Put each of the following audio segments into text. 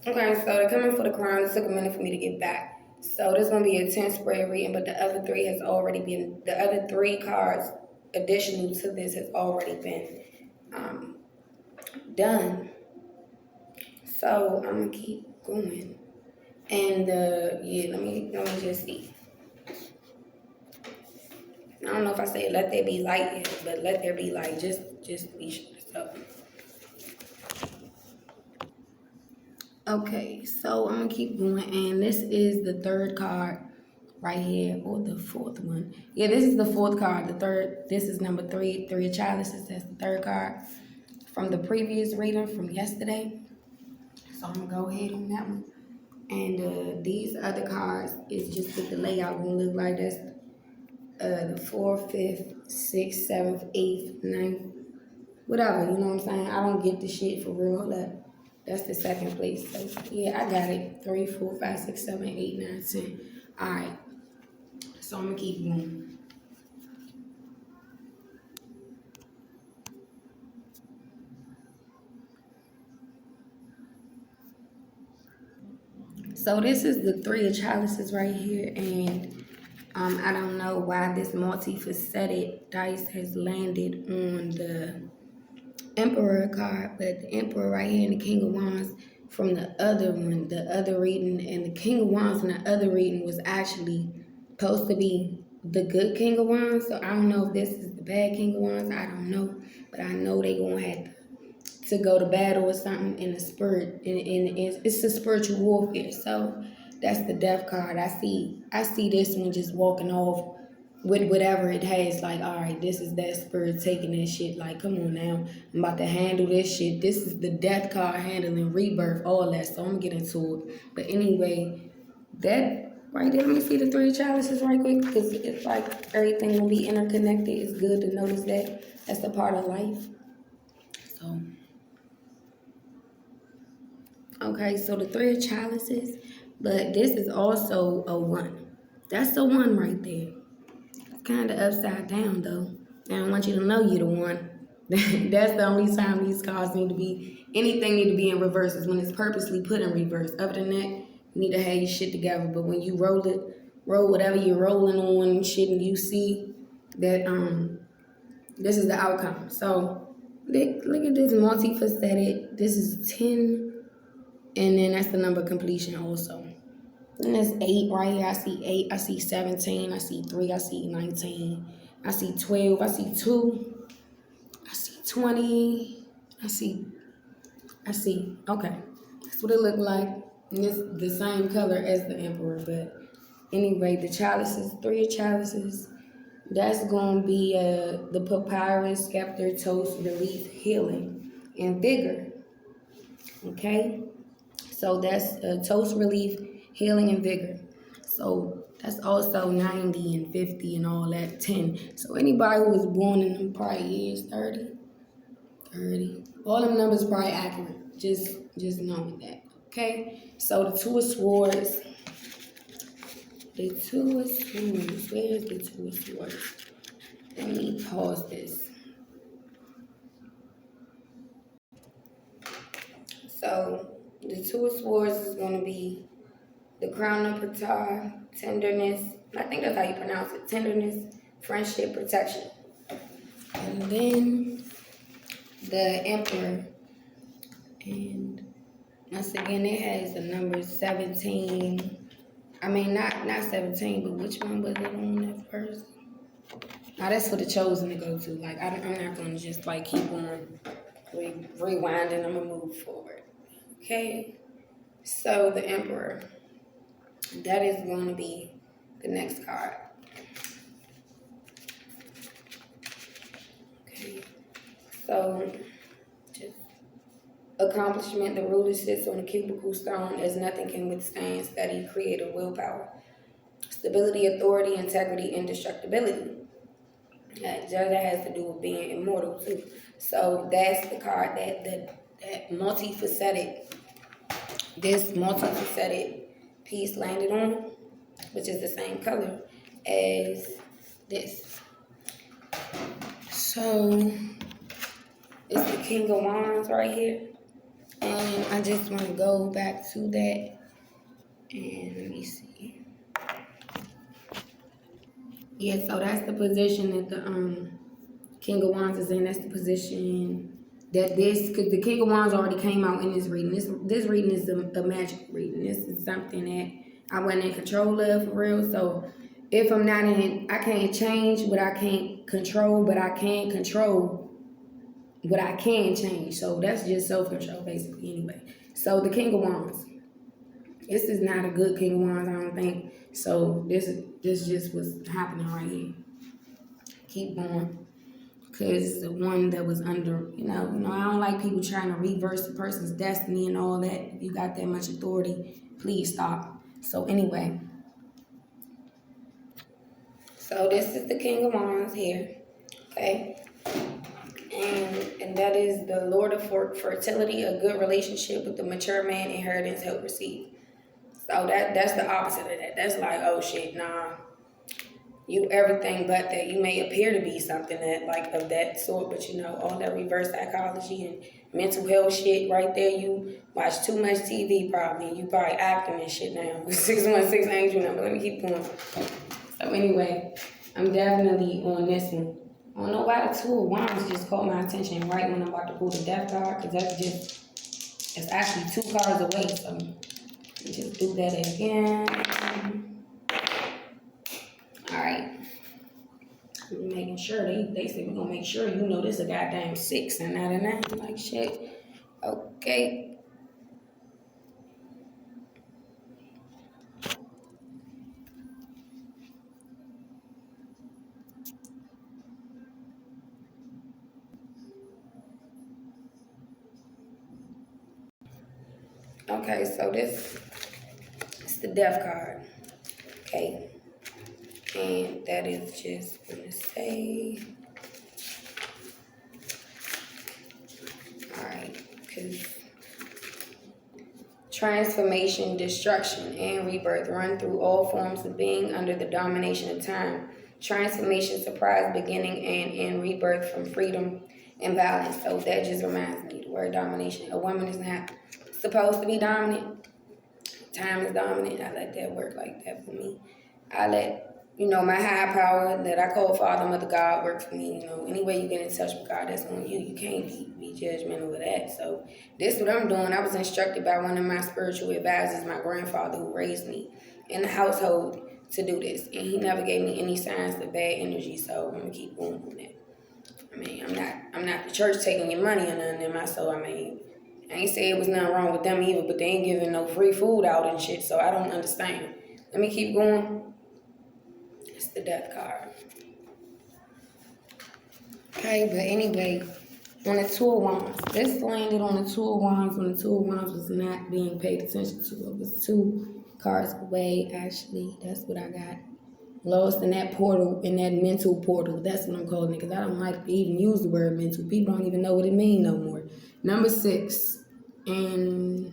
Okay, so they're coming for the crown. It took a minute for me to get back. So this is gonna be a 10 spread reading, but the other three cards additional to this has already been um, done. So I'm gonna keep going. And yeah, let me just see. I don't know if I say let there be light yet, but let there be light. Just be sure. So okay, so I'm gonna keep going, and this is the third card right here, or the fourth one. Yeah, this is the fourth card. The third, this is number three, three of chalices. That's the third card from the previous reading from yesterday. So I'm gonna go ahead on that one. And these other cards is just what the layout gonna look like. That's the fourth, fifth, sixth, seventh, eighth, ninth, whatever. You know what I'm saying? I don't get the shit for real. That's the second place. So yeah, I got it. 3, 4, 5, 6, 7, 8, 9, 10. All right. So I'm gonna keep going. So this is the three of chalices right here, and I don't know why this multifaceted dice has landed on the Emperor card, but the Emperor right here and the King of Wands from the other one, the other reading, and the King of Wands from the other reading was actually supposed to be the good King of Wands. So I don't know if this is the bad King of Wands. I don't know, but I know they gonna have to go to battle or something in the spirit, and it's a spiritual warfare. So that's the death card. I see this one just walking off with whatever it has. Like, all right, this is that spirit taking that shit. Like, come on now, I'm about to handle this shit. This is the death card handling rebirth, all that. So I'm gonna get into it. But anyway, that right there. Let me see the three chalices right quick, because it's like everything will be interconnected. It's good to notice that. That's a part of life. So. Okay, so the three of chalices, but this is also a one. That's the one right there. It's kind of upside down though. I don't want you to know you're the one. That's the only time these cards anything need to be in reverse is when it's purposely put in reverse. Other than that, you need to have your shit together. But when you roll whatever you're rolling on and shit, and you see that this is the outcome. So look at this multifaceted. This is 10. And then that's the number of completion also. And there's 8 right here. I see 8. I see 17. I see 3. I see 19. I see 12. I see 2. I see 20. I see. Okay. That's what it looked like. And it's the same color as the Emperor. But anyway, the chalices, 3 of chalices. That's going to be the papyrus, scepter, toast, relief, healing, and vigor. Okay? So that's toast, relief, healing, and vigor. So that's also 90 and 50 and all that, 10. So anybody who was born in them probably years, 30. All them numbers probably accurate. Just knowing that. Okay? So the Two of Swords. The Two of Swords. Where's the Two of Swords? Let me pause this. So the Two of Swords is going to be the crown of Ptah, tenderness. I think that's how you pronounce it. Tenderness, friendship, protection. And then the Emperor. And once again, it has the number 17. I mean, not 17, but which one was it on that first? Now that's for the chosen to go to. Like, I'm not going to just like keep on rewinding. I'm going to move forward. Okay? So the Emperor. That is going to be the next card. Okay. So, just accomplishment. The ruler sits on a cubicle stone as nothing can withstand steady creative willpower. Stability, authority, integrity, indestructibility. That has to do with being immortal too. So that's the card that this multifaceted piece landed on, which is the same color as this. So it's the King of Wands right here. And I just want to go back to that. And let me see. Yeah, so that's the position that the King of Wands is in. That's the position that because the King of Wands already came out in this reading. This reading is a magic reading. This is something that I wasn't in control of for real. So if I'm not in, I can't change what I can't control, but I can control what I can change. So that's just self-control basically anyway. So the King of Wands. This is not a good King of Wands, I don't think. So this just was happening right here. Keep going. Because the one that was under, I don't like people trying to reverse the person's destiny and all that. If you got that much authority, please stop. So anyway, so this is the King of Wands here, okay? And that is the Lord of Fertility, a good relationship with the mature man, inheritance, help receive. So that's the opposite of that. That's like, oh shit, nah. You everything but that. You may appear to be something that like of that sort, but all that reverse psychology and mental health shit right there. You watch too much TV probably. You probably acting and shit now. 616 angel number. Let me keep going. So anyway, I'm definitely on this one. I don't know why the Two of Wands just caught my attention right when I'm about to pull the Death card, because it's actually 2 cards away. So let me just do that again. All right. We're making sure they said we're gonna make sure this is a goddamn 6 and not a 9. Like shit. Okay. Okay, so this is the Death card. Okay. And that is just gonna say, alright, because transformation, destruction, and rebirth run through all forms of being under the domination of time. Transformation, surprise, beginning, and end, rebirth from freedom and violence. So that just reminds me, the word domination. A woman is not supposed to be dominant. Time is dominant. I let that work like that for me. I let, my higher power that I call Father, Mother, God work for me. Any way you get in touch with God, that's on you. You can't be judgmental of that. So this is what I'm doing. I was instructed by one of my spiritual advisors, my grandfather who raised me in the household, to do this. And he never gave me any signs of bad energy. So I'm going to keep going with that. I mean, I'm not the church taking your money or nothing in my soul. I mean, I ain't say it was nothing wrong with them either, but they ain't giving no free food out and shit, so I don't understand. Let me keep going. It's the Death card. Okay, but anyway, on the Two of Wands. This landed on the Two of Wands when the Two of Wands was not being paid attention to. It was 2 cards away, actually. That's what I got. Lost in that portal, in that mental portal. That's what I'm calling it, because I don't like to even use the word mental. People don't even know what it means no more. Number 6. And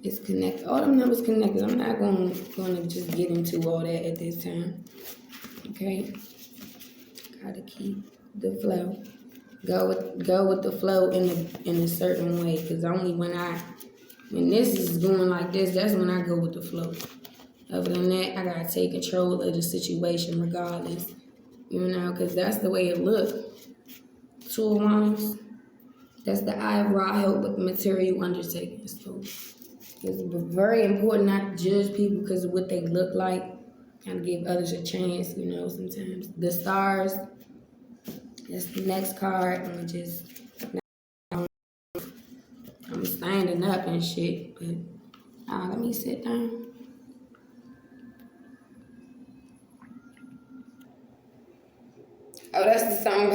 it's connected. All them numbers connected. I'm not going to just get into all that at this time. Okay? Gotta keep the flow. Go with the flow in a certain way. Because only when this is going like this, that's when I go with the flow. Other than that, I gotta take control of the situation regardless. Because that's the way it looks. Two of Wands. That's the eye of Ra, help with material undertakings. So it's very important not to judge people because of what they look like. Kind of give others a chance, sometimes. The Stars. That's the next card. I'm standing up and shit, but let me sit down. Oh, that's the song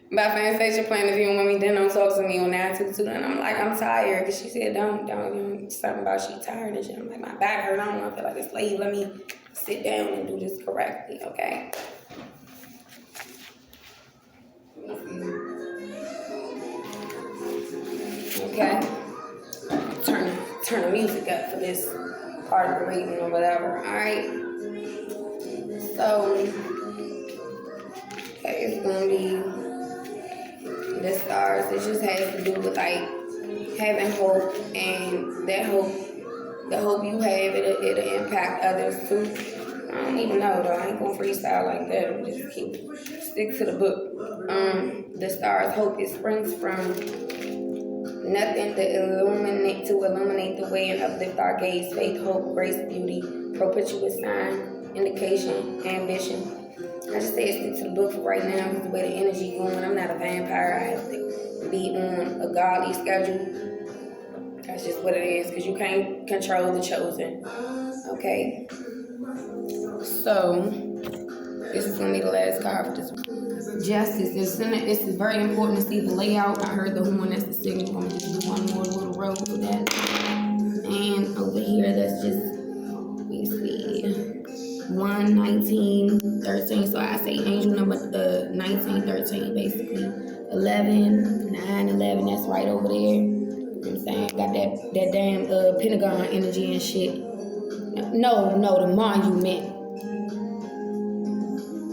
about Fantasia playing If You Don't Want Me, Then Don't Talk to Me on 922. And I'm like, I'm tired. Because she said, don't, something about she tired and shit. I'm like, my back hurt. I don't want to feel like a slave. Let me sit down and do this correctly, okay? Okay? Turn the music up for this part of the reading or whatever, alright? So, okay, it's going to be the Stars. It just has to do with, like, having hope, and that hope, the hope you have, it'll impact others too. I don't even know though. I ain't gonna freestyle like that. I'm just stick to the book. The star's hope, it springs from nothing to illuminate the way and uplift our gaze, faith, hope, grace, beauty, perpetuous sign, indication, ambition. I just say stick to the book for right now because the way the energy going, I'm not a vampire. I have to be on a godly schedule. That's just what it is because you can't control the chosen. Okay? So, this is going to be the last card for this one. Justice. This is very important to see the layout. I heard the horn, that's the signal. I'm going to just do one more little row for that. And over here, that's just, let me see, 1, 19, 13. So I say angel number 19, 13, basically. 11, 9, 11, that's right over there. You know what I'm saying? Got that damn Pentagon energy and shit. No, the monument.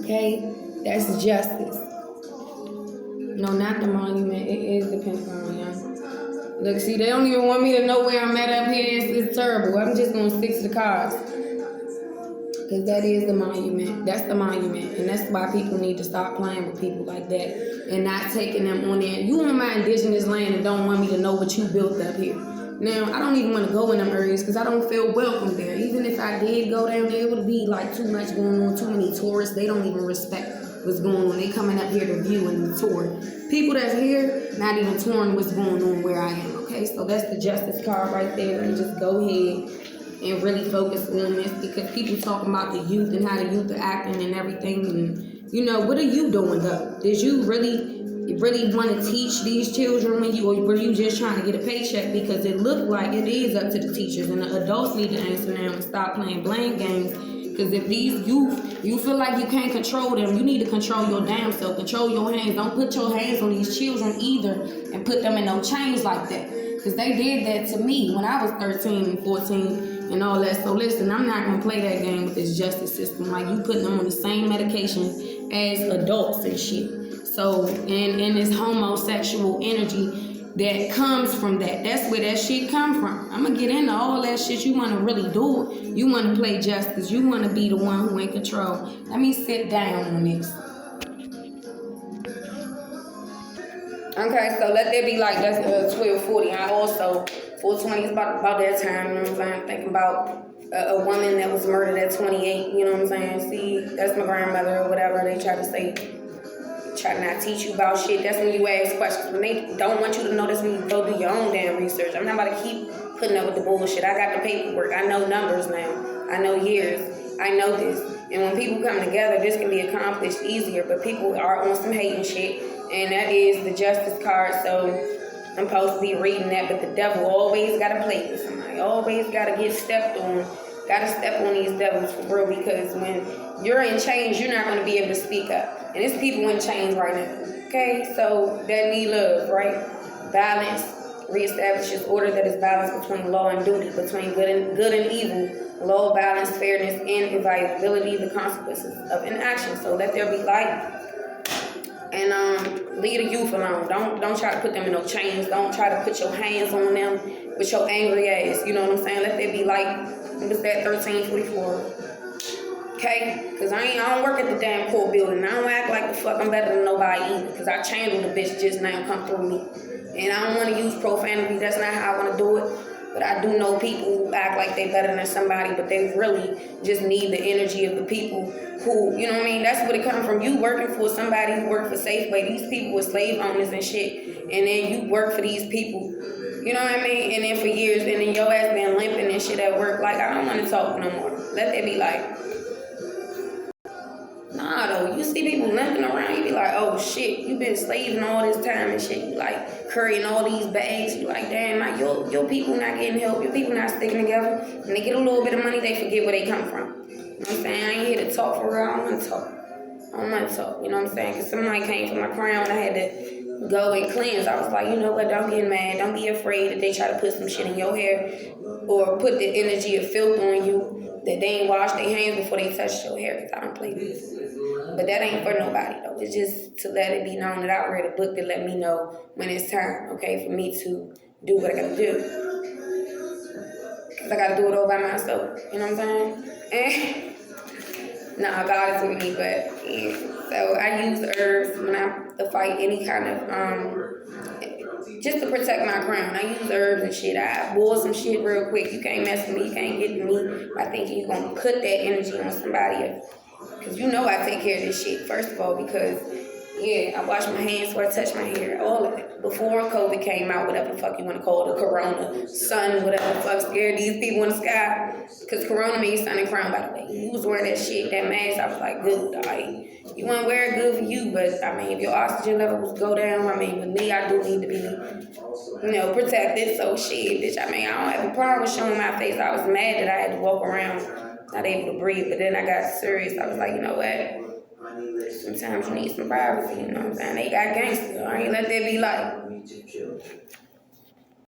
Okay? That's justice. No, not the monument. It is the Pentagon, y'all. Look, see, they don't even want me to know where I'm at up here. It's terrible. I'm just going to stick to the cards. Because that is the monument. That's the monument. And that's why people need to stop playing with people like that and not taking them on there. You on my indigenous land and don't want me to know what you built up here. Now, I don't even want to go in them areas because I don't feel welcome there. Even if I did go down there, it would be like too much going on, too many tourists. They don't even respect what's going on. They coming up here to view and tour. People that's here, not even touring what's going on where I am, okay? So that's the justice card right there. Let me just go ahead and really focus on this because people talking about the youth and how the youth are acting and everything. And, you know, what are you doing, though? Did you really want to teach these children when you, or were you just trying to get a paycheck? Because it looked like it is up to the teachers, and the adults need to answer now and stop playing blame games. Because if these youth, you feel like you can't control them, you need to control your damn self. Control your hands. Don't put your hands on these children either and put them in no chains like that. Because they did that to me when I was 13 and 14 and all that. So listen, I'm not going to play that game with this justice system. Like, you putting them on the same medication as adults and shit. So, and this homosexual energy that comes from that. That's where that shit come from. I'm going to get into all that shit. You want to really do it. You want to play justice. You want to be the one who in control. Let me sit down on this. Okay, so let that be like, that's 1240. I also, 420 is about that time, you know what I'm saying? I'm thinking about a woman that was murdered at 28, you know what I'm saying? See, that's my grandmother or whatever. They try to say, try to not teach you about shit. That's when you ask questions. When they don't want you to know, that's when you go do your own damn research. I'm not about to keep putting up with the bullshit. I got the paperwork. I know numbers now. I know years. I know this. And when people come together, this can be accomplished easier. But people are on some hating shit. And that is the justice card. So I'm supposed to be reading that. But the devil always got to play with somebody. Always got to get stepped on. Got to step on these devils for real. Because when you're in chains, you're not going to be able to speak up. And it's people in chains right now. Okay? So that need love, right? Balance reestablishes order that is balanced between law and duty, between good and evil, law, balance, fairness, and inviolability, the consequences of inaction. So let there be light. And leave the youth alone. Don't try to put them in no chains. Don't try to put your hands on them with your angry ass. You know what I'm saying? Let there be light. It was that 1344. Okay? Because I don't work at the damn court building. I don't act like the fuck I'm better than nobody either. Because I channeled the bitch just now come through me. And I don't want to use profanity. That's not how I want to do it. But I do know people who act like they better than somebody, but they really just need the energy of the people who, you know what I mean? That's what it comes from. You working for somebody who worked for Safeway. These people were slave owners and shit. And then you work for these people. You know what I mean? And then for years, and then your ass been limping and shit at work. Like, I don't want to talk no more. Let that be like... Nah, though, you see people limping around, you be like, oh shit, you been slaving all this time and shit. You like carrying all these bags. You like, damn, like your people not getting help. Your people not sticking together. When they get a little bit of money, they forget where they come from. You know what I'm saying? I ain't here to talk for real. I don't want to talk. I don't want to talk. You know what I'm saying? Because somebody came for my crown, I had to go and cleanse. I was like, you know what? Don't get mad. Don't be afraid that they try to put some shit in your hair or put the energy of filth on you that they ain't washed their hands before they touch your hair. Because I don't play this. But that ain't for nobody, though. It's just to let it be known that I read a book that let me know when it's time, okay, for me to do what I gotta do. Because I gotta do it all by myself. You know what I'm saying? Nah, God is with me, but yeah. So I use herbs when I to fight any kind of just to protect my crown. I use herbs and shit. I boil some shit real quick. You can't mess with me. You can't get to me by thinking you're gonna put that energy on somebody else. Cause you know I take care of this shit first of all because yeah, I wash my hands before I touch my hair, all of it. Before COVID came out, whatever the fuck you want to call it, the corona, sun, whatever the fuck scared these people in the sky. Because corona means sun and crown, by the way. You was wearing that shit, that mask, I was like, good, like, you want to wear it, good for you. But, I mean, if your oxygen levels go down, I mean, with me, I do need to be, protected. So, shit, bitch, I mean, I don't have a problem with showing my face. I was mad that I had to walk around not able to breathe. But then I got serious. I was like, you know what? Sometimes you need some privacy, you know what I'm saying? They got gangsters. I ain't let that be like.